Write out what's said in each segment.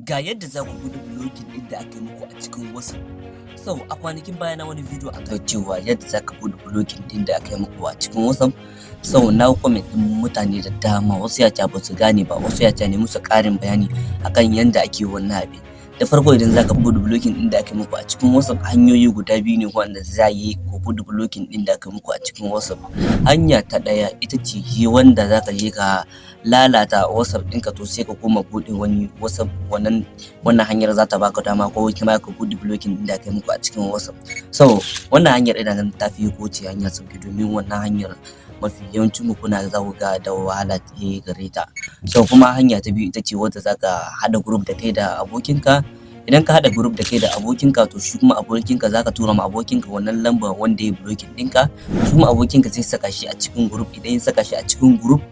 Ga yadda za ku buɗe blogin ɗin da aka yi muku a cikin WhatsApp. So a kwanakin baya na wani bidiyo akan cewa yadda za ka buɗe blogin ɗin da aka yi muku a cikin WhatsApp. So na comment ɗin mutane da dama, wasu ya ce ba su gane ba, wasu ya ce ne musu ƙarin bayani akan yadda ake wannan abin. Da farko idan za ka buɗe blogin ɗin da aka yi muku a cikin WhatsApp, hanyoyi guda biyu ne wanda za yi ku buɗe blogin ɗin da aka yi muku a cikin WhatsApp. Hanya ta ɗaya ita ce wanda za ka je ka lalata WhatsApp ɗinka, to sai ka koma buɗe wani WhatsApp. Wannan hanyar za ta baka dama ko kuma ka buɗe blogin ɗin da aka yi muku a cikin WhatsApp. So wannan hanyar ina ganin ta fi kowace hanya sauki, domin wannan hanyar mafi yawancin mu kuna za ku ga da wahala gare ta. So kuma hanya ta biyu ita ce wadda za ka haɗa group da kai da abokinka. Idan ka haɗa group da kai da abokinka, to shi kuma abokinka za ka tura ma abokinka wannan lamba wanda ya blocking ɗinka, shi kuma abokinka zai saka shi a cikin group. Idan ya saka shi a cikin group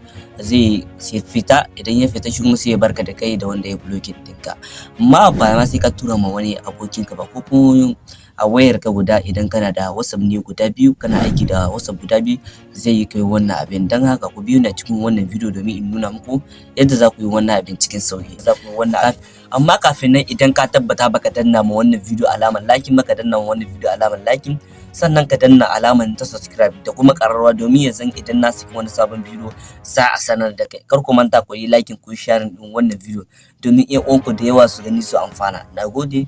zai fita, idan ya fita shi kuma sai ya barka da kai da wanda ya blocking ɗinka. Amma ba ma sai ka tura ma wani abokinka ba, ko kuma a wayarka guda idan kana da WhatsApp ne guda biyu, kana aiki da WhatsApp guda biyu, zai yi kai wannan abin. Don haka ku biyo ni cikin wannan bidiyo domin in nuna muku yadda za ku yi wannan abin cikin sauki. Za ku yi wannan, amma kafin nan idan ka tabbata baka danna ma wannan bidiyo alamar liking, maka danna ma wannan bidiyo alamar liking, sannan ka danna alamar ta subscribe da kuma ƙararrawa, domin yanzu idan na saki wani sabon bidiyo za a sanar da kai. Kar ku manta ku yi liking, ku yi sharing din wannan bidiyo domin ƴan uwanku da yawa su gani su amfana. Nagode.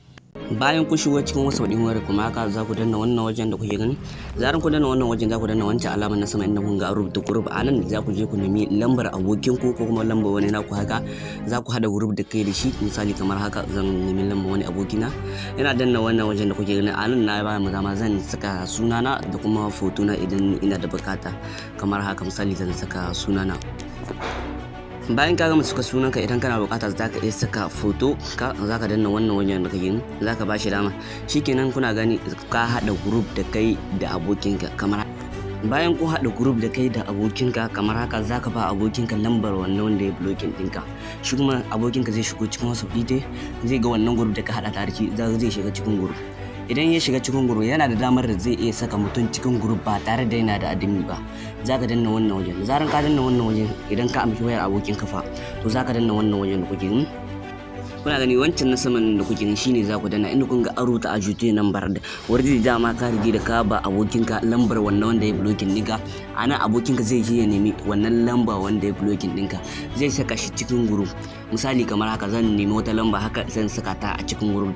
Bayan kun shigo cikin WhatsApp din wayar kuma haka za ku danna wannan wajen da kuke gani. Zaran ku danna wannan wajen za ku danna wancan alamar na sama inda kun ga rubuta group. A nan za ku je ku nemi lambar abokin ku ko kuma lambar wani naku haka. Za ku hada group da kai da shi, misali kamar haka zan nemi lambar wani abokina. Ina danna wannan wajen da kuke gani. A nan na ba mu dama zan saka sunana da kuma foto na idan ina da bukata. Kamar haka misali zan saka sunana. Bayan ka gama saka sunanka, idan kana bukata za ka iya saka foto ka, za ka danna wannan wajen da kake, za ka bashi dama. Shikenan kuna gani ka hada group da kai da abokinka kamar. Bayan ku hada group da kai da abokinka kamar haka, za ka ba abokinka lambar wannan wanda ya blocking ɗinka. Shi kuma abokinka zai shigo cikin WhatsApp ɗin, zai ga wannan group da ka hada tare zai shiga cikin group. Idan ya shiga cikin group yana da damar da zai iya saka mutum cikin group ba tare da yana da admin ba. Za ka danna wannan wajen. Zaran ka danna wannan wajen, idan ka amshi wayar abokin kafa, to za ka danna wannan wajen da kuke gani. Kuna gani wancan na saman da kuke gani shine za ku danna, inda kun ga aro ta ajute number da wardi da dama ka rige da ka ba abokinka lambar wannan wanda ya blocking ɗinka. Ana abokinka zai je ya nemi wannan lamba wanda ya blocking ɗinka, zai saka shi cikin group. Misali kamar haka zan nemi wata lamba haka, zan saka ta a cikin group,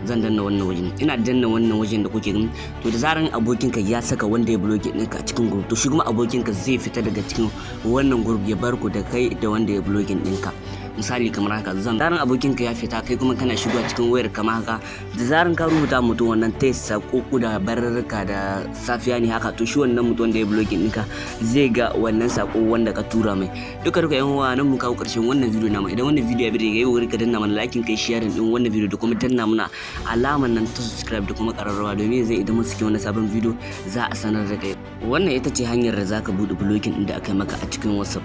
zan danna wannan wajen. Ina danna wannan wajen da kuke gani, to da zaran abokinka ya saka wanda ya blocking ɗinka a cikin group, to shi kuma abokinka zai fita daga cikin wannan group ya bar ku da kai da wanda ya blocking ɗinka. Misali kamar haka, zaran abokinka ya fita, kai kuma kana shigowa cikin wayar kamar haka, da zaran ka rubuta mutum wannan text sako da bararraka da safiya ne haka, to shi wannan mutum wanda ya blocking ɗinka zai ga wannan sako wanda ka tura mai. Duka yan uwa, nan mu kawo ƙarshen wannan video namu. Idan wannan video ya bi da yayi wuri ka danna mana liking, kai sharing din wannan video da kuma danna mana alamar nan ta subscribe da kuma ƙararrawa, domin zai idan mun saki wannan sabon video za a sanar da kai. Wannan ita ce hanyar da zaka bude blocking din da aka yi maka a cikin WhatsApp.